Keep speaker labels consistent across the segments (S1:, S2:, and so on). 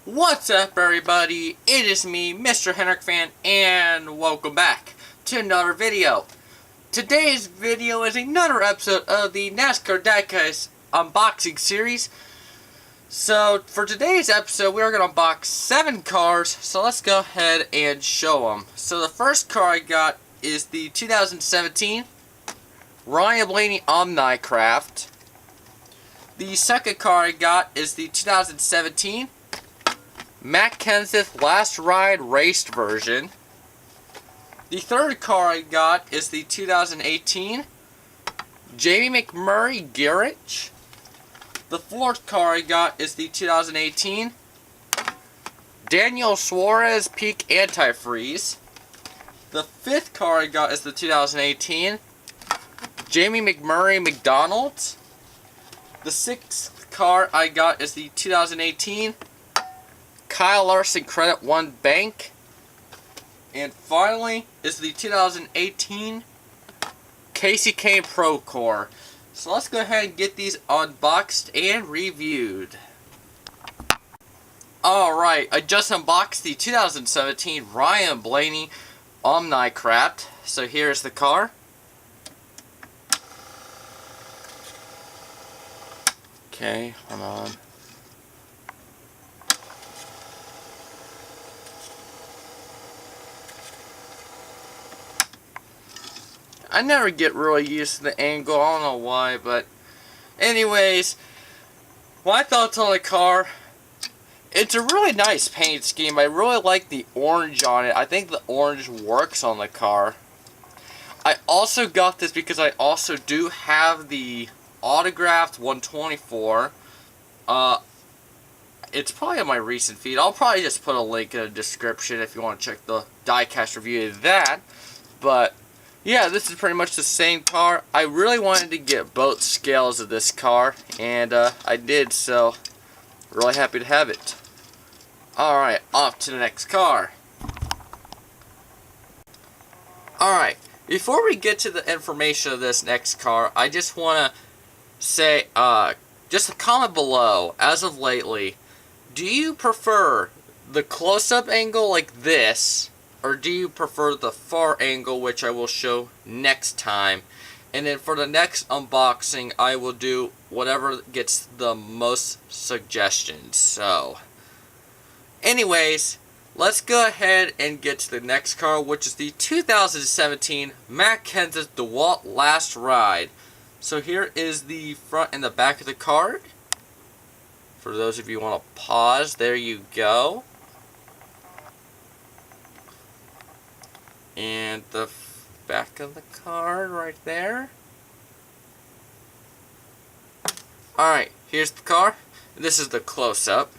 S1: What's up, everybody? It is me, Mr. Henrik Fan, and welcome back to another video. Today's video is another episode of the Nascar Diecast unboxing series. So, for today's episode, we are going to unbox 7 cars, so let's go ahead and show them. So, the first car I got is the 2017 Ryan Blaney Omnicraft. The second car I got is the 2017 Kenseth Last Ride Raced version. The third car I got is the 2018 Jamie McMurray Garage. The fourth car I got is the 2018 Daniel Suarez Peak Antifreeze. The fifth car I got is the 2018 Jamie McMurray McDonald's. The sixth car I got is the 2018 Kyle Larson Credit One Bank. And finally is the 2018 Kasey Kahne Pro Core. So let's go ahead and get these unboxed and reviewed. Alright, I just unboxed the 2017 Ryan Blaney Omnicraft. So here's the car. Okay, hold on. I never get really used to the angle, I don't know why, but anyways, my thoughts on the car. It's a really nice paint scheme. I really like the orange on it. I think the orange works on the car. I also got this because I also do have the autographed 124. It's probably on my recent feed. I'll probably just put a link in the description if you want to check the diecast review of that. But yeah, this is pretty much the same car. I really wanted to get both scales of this car, and I did, so really happy to have it. Alright, off to the next car. Alright, before we get to the information of this next car, I just want to say, just a comment below, as of lately, do you prefer the close-up angle like this, or do you prefer the far angle, which I will show next time? And then for the next unboxing, I will do whatever gets the most suggestions. So, anyways, let's go ahead and get to the next car, which is the 2017 Kenseth DeWalt Last Ride. So here is the front and the back of the card. For those of you who want to pause, there you go. And the back of the card right there. Alright, here's the car. This is the close-up.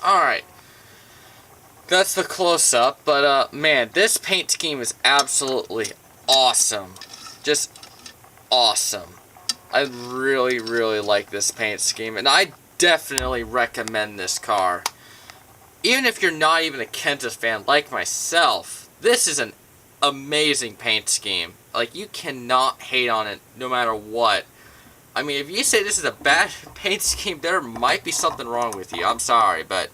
S1: Alright. That's the close-up, but man, this paint scheme is absolutely awesome. Just awesome. I really, really like this paint scheme, and I definitely recommend this car. Even if you're not even a Kenseth fan like myself, this is an amazing paint scheme. Like, you cannot hate on it no matter what. I mean, if you say this is a bad paint scheme, there might be something wrong with you. I'm sorry, but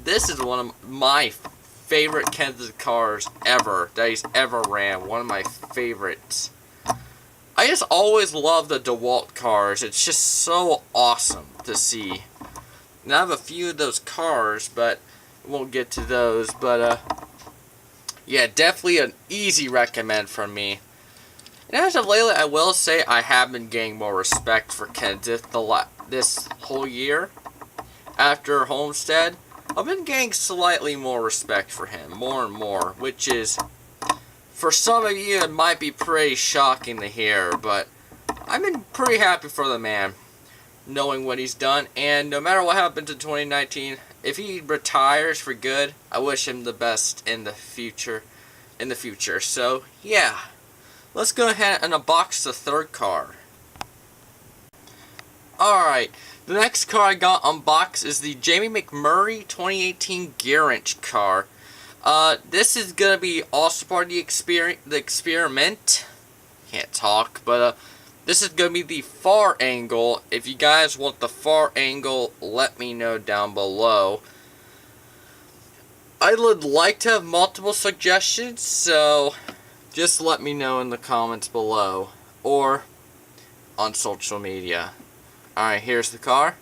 S1: this is one of my favorite Kenseth cars ever that he's ever ran. One of my favorites. I just always love the DeWalt cars. It's just so awesome to see. And I have a few of those cars, but we'll get to those. But yeah, definitely an easy recommend from me. And as of lately, I will say I have been gaining more respect for Kenseth this whole year. After Homestead, I've been gaining slightly more respect for him, more and more, which is, for some of you, it might be pretty shocking to hear, but I've been pretty happy for the man, knowing what he's done, and no matter what happens in 2019, if he retires for good, I wish him the best in the future. So, yeah. Let's go ahead and unbox the third car. Alright, the next car I got unboxed is the Jamie McMurray 2018 Garage car. This is going to be also part of the experiment. Can't talk, but this is going to be the far angle. If you guys want the far angle, let me know down below. I would like to have multiple suggestions, so just let me know in the comments below or on social media. Alright, here's the car.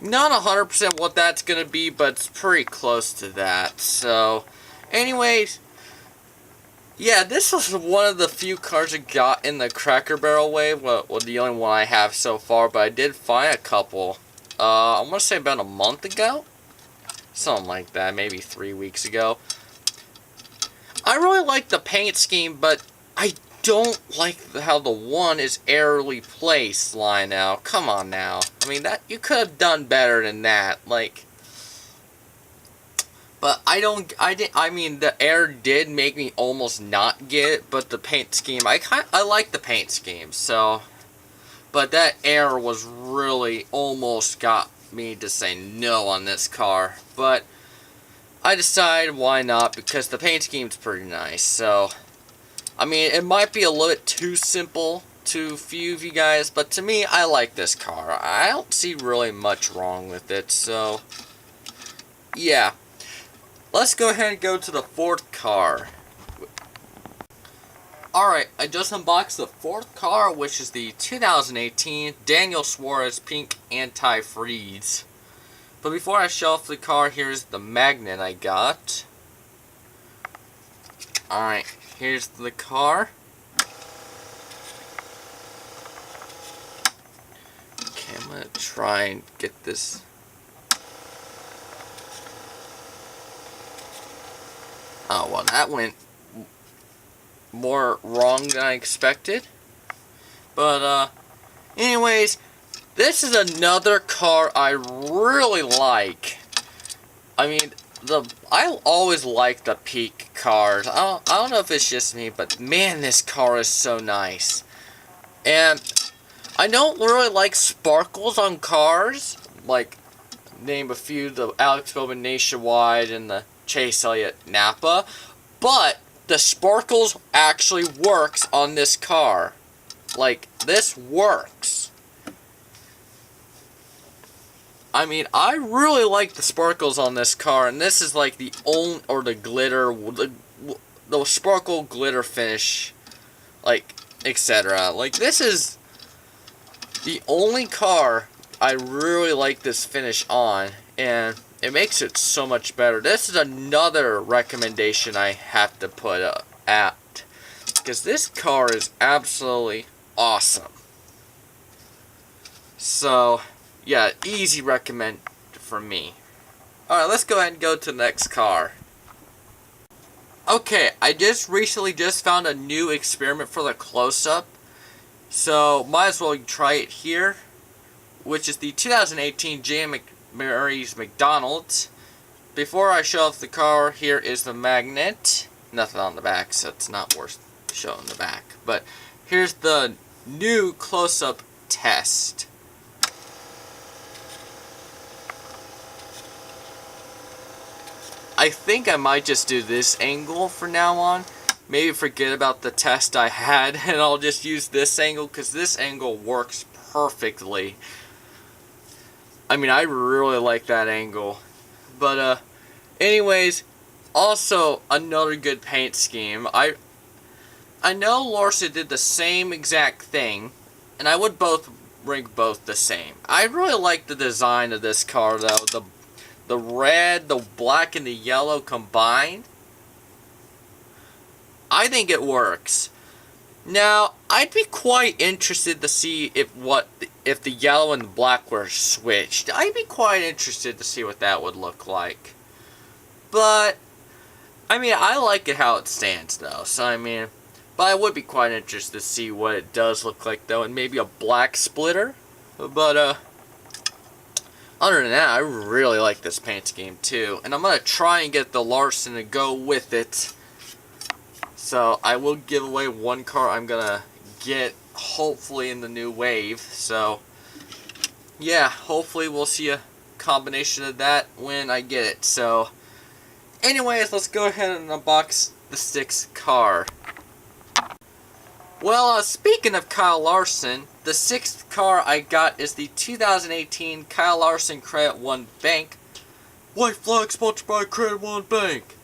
S1: Not 100% what that's going to be, but it's pretty close to that. So, anyways, yeah, this was one of the few cars I got in the Cracker Barrel wave. Well, the only one I have so far, but I did find a couple. I want to say about a month ago. Something like that, maybe 3 weeks ago. I really like the paint scheme, but I don't like how the one is airily placed, Lionel. Come on now. I mean, that you could have done better than that. Like, but I mean, the air did make me almost not get it, but the paint scheme, I like the paint scheme, so, but that air was really almost got me to say no on this car, but I decided why not, because the paint scheme's pretty nice. So I mean, it might be a little bit too simple to few of you guys, but to me, I like this car. I don't see really much wrong with it, so yeah, let's go ahead and go to the fourth car. Alright, I just unboxed the fourth car, which is the 2018 Daniel Suarez Pink Anti-Freeze. But before I show off the car, here's the magnet I got. Alright, here's the car. Okay, I'm gonna try and get this. Oh, well, that went more wrong than I expected. But anyways, this is another car I really like. I mean, I always like the Peak cars. I don't know if it's just me, but man, this car is so nice. And I don't really like sparkles on cars, like name a few, the Alex Bowman Nationwide and the Chase Elliott Napa, but the sparkles actually works on this car. Like, this works. I mean, I really like the sparkles on this car, and this is like the only, or the glitter, the sparkle glitter finish, like, etc. Like, this is the only car I really like this finish on, and it makes it so much better. This is another recommendation I have to put at, because this car is absolutely awesome. So, yeah, easy recommend for me. Alright, let's go ahead and go to the next car. Okay, I recently found a new experiment for the close-up, so might as well try it here, which is the 2018 J.M. McMurray's McDonald's. Before I show off the car, here is the magnet. Nothing on the back, so it's not worth showing the back. But here's the new close-up test. I think I might just do this angle from now on. Maybe forget about the test I had, and I'll just use this angle, because this angle works perfectly. I mean, I really like that angle. But, anyways, also another good paint scheme. I know Larson did the same exact thing, and I would rank both the same. I really like the design of this car, though. The red, the black, and the yellow combined. I think it works. Now, I'd be quite interested to see if the yellow and the black were switched. I'd be quite interested to see what that would look like. But, I mean, I like it how it stands, though. So, I mean, but I would be quite interested to see what it does look like, though, and maybe a black splitter. But, other than that, I really like this paint scheme too. And I'm going to try and get the Larson to go with it. So I will give away one car I'm going to get hopefully in the new wave. So yeah, hopefully we'll see a combination of that when I get it. So anyways, let's go ahead and unbox the 6th car. Well, speaking of Kyle Larson, the 6th car I got is the 2018 Kyle Larson Credit One Bank. White flag sponsored by Credit One Bank.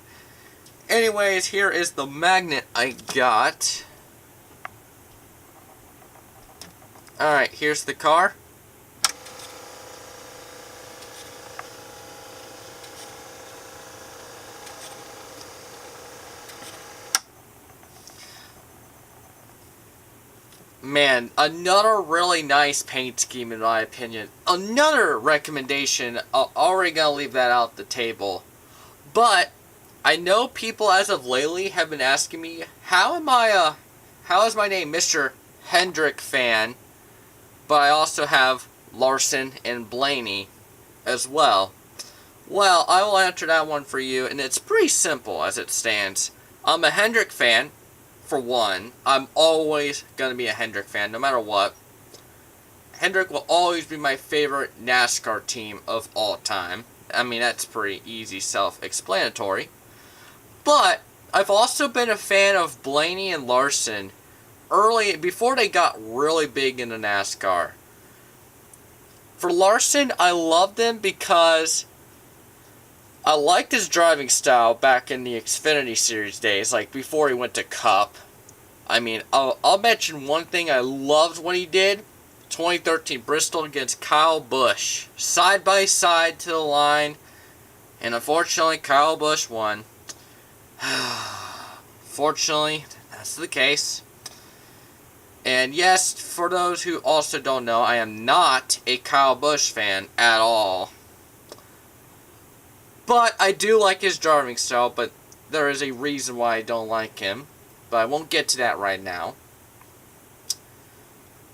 S1: Anyways, here is the magnet I got. Alright, here's the car. Man, another really nice paint scheme in my opinion. Another recommendation, I'm already gonna leave that out the table. But I know people as of lately have been asking me, how is my name Mr. Hendrick fan, but I also have Larson and Blaney as well. Well, I will answer that one for you, and it's pretty simple as it stands. I'm a Hendrick fan. For one, I'm always going to be a Hendrick fan, no matter what. Hendrick will always be my favorite NASCAR team of all time. I mean, that's pretty easy, self-explanatory. But I've also been a fan of Blaney and Larson before they got really big into NASCAR. For Larson, I loved him because I liked his driving style back in the Xfinity Series days, like before he went to Cup. I mean, I'll mention one thing I loved when he did. 2013 Bristol against Kyle Busch. Side by side to the line. And unfortunately, Kyle Busch won. Fortunately, that's the case. And yes, for those who also don't know, I am not a Kyle Busch fan at all. But I do like his driving style, but there is a reason why I don't like him. But I won't get to that right now.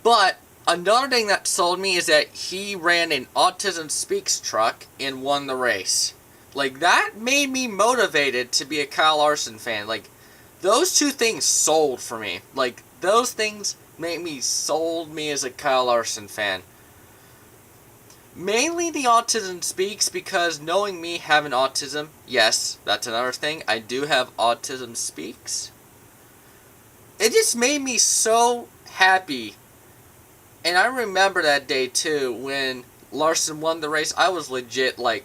S1: But another thing that sold me is that he ran an Autism Speaks truck and won the race. Like, that made me motivated to be a Kyle Larson fan. Like, those two things sold for me. Like, those things sold me as a Kyle Larson fan. Mainly the Autism Speaks, because knowing me having autism, yes, that's another thing, I do have Autism Speaks. It just made me so happy. And I remember that day too, when Larson won the race. I was legit like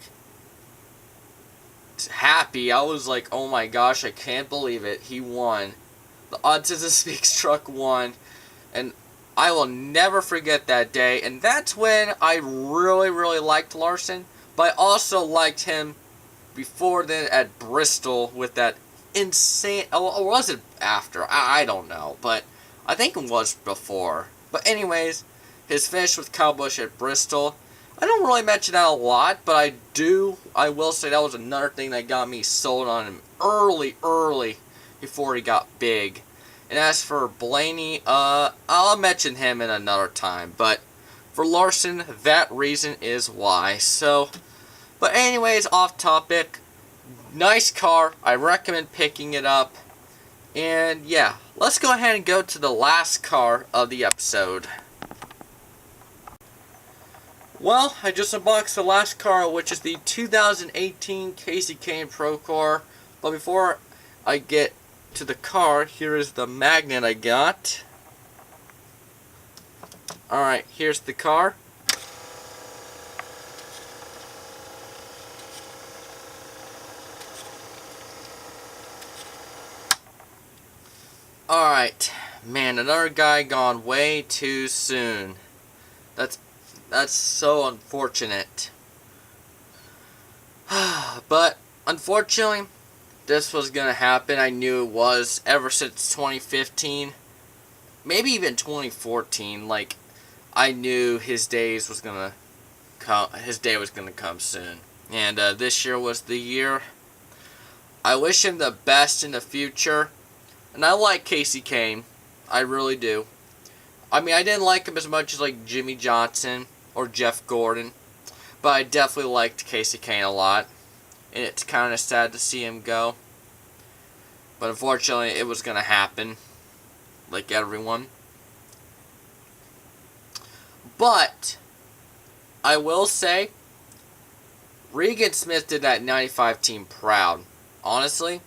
S1: happy. I was like, oh my gosh, I can't believe it. He won. The Autism Speaks truck won. And I will never forget that day. And that's when I really, really liked Larson. But I also liked him before then at Bristol with that insane... Or was it after? I don't know. But I think it was before. But anyways, his finish with Kyle Busch at Bristol. I don't really mention that a lot, but I will say that was another thing that got me sold on him early before he got big. And as for Blaney, I'll mention him in another time. But for Larson, that reason is why. So, but anyways, off topic. Nice car. I recommend picking it up. And yeah, let's go ahead and go to the last car of the episode. Well, I just unboxed the last car, which is the 2018 Kasey Kahne Pro Car. But before I get to the car, here is the magnet I got. Alright, here's the car. Alright, man, another guy gone way too soon. That's so unfortunate. But, unfortunately, this was going to happen. I knew it was ever since 2015. Maybe even 2014. Like, I knew his day was going to come soon. And this year was the year. I wish him the best in the future. And I like Kasey Kahne. I really do. I mean, I didn't like him as much as like Jimmy Johnson or Jeff Gordon. But I definitely liked Kasey Kahne a lot. And it's kind of sad to see him go. But unfortunately, it was going to happen. Like everyone. But, I will say, Regan Smith did that 95 team proud. Honestly,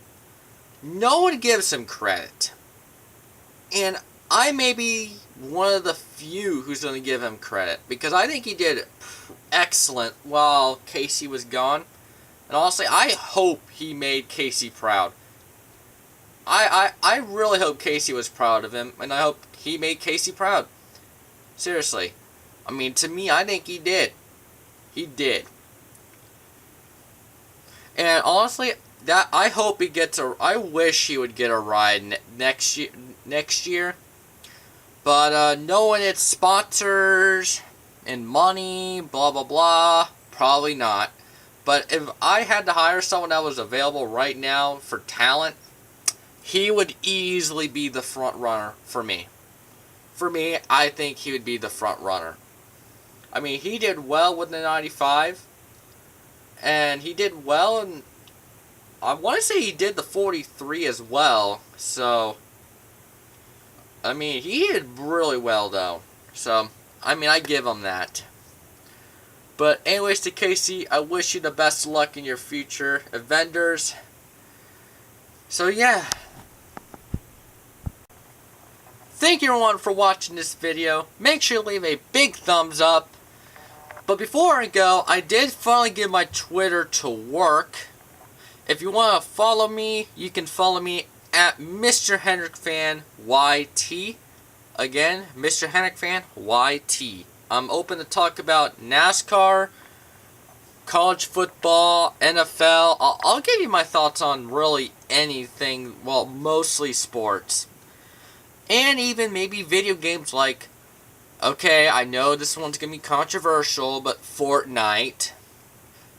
S1: no one gives him credit. And I may be one of the few who's going to give him credit. Because I think he did excellent while Kasey was gone. And honestly, I hope he made Kasey proud. I really hope Kasey was proud of him. And I hope he made Kasey proud. Seriously. I mean, to me, I think he did. He did. And honestly, that I hope he gets a. I wish he would get a ride next year. But knowing its sponsors and money, blah blah blah, probably not. But if I had to hire someone that was available right now for talent, he would easily be the front runner for me. For me, I think he would be the front runner. I mean, he did well with the 95. And he did well, and I want to say he did the 43 as well. So, I mean, he did really well, though. So, I mean, I give him that. But anyways, to Kasey, I wish you the best of luck in your future endeavors. So, yeah. Thank you, everyone, for watching this video. Make sure to leave a big thumbs up. But before I go, I did finally get my Twitter to work. If you want to follow me, you can follow me at Mr. Hendrick Fan YT. Again, Mr. Hendrick Fan YT. I'm open to talk about NASCAR, college football, NFL. I'll give you my thoughts on really anything, well, mostly sports. And even maybe video games like, okay, I know this one's going to be controversial, but Fortnite.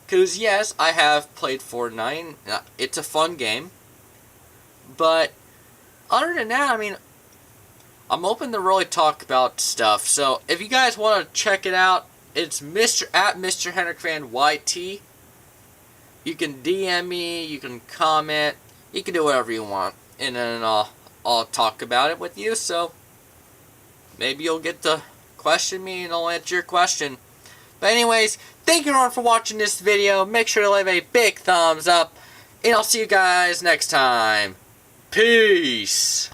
S1: Because, yes, I have played Fortnite. It's a fun game. But, other than that, I mean, I'm open to really talk about stuff. So, if you guys want to check it out, it's at Mr. Hendrick Fan YT. You can DM me, you can comment, you can do whatever you want. And then I'll talk about it with you, so maybe you'll get to question me and I'll answer your question. But anyways, thank you everyone for watching this video. Make sure to leave a big thumbs up. And I'll see you guys next time. Peace.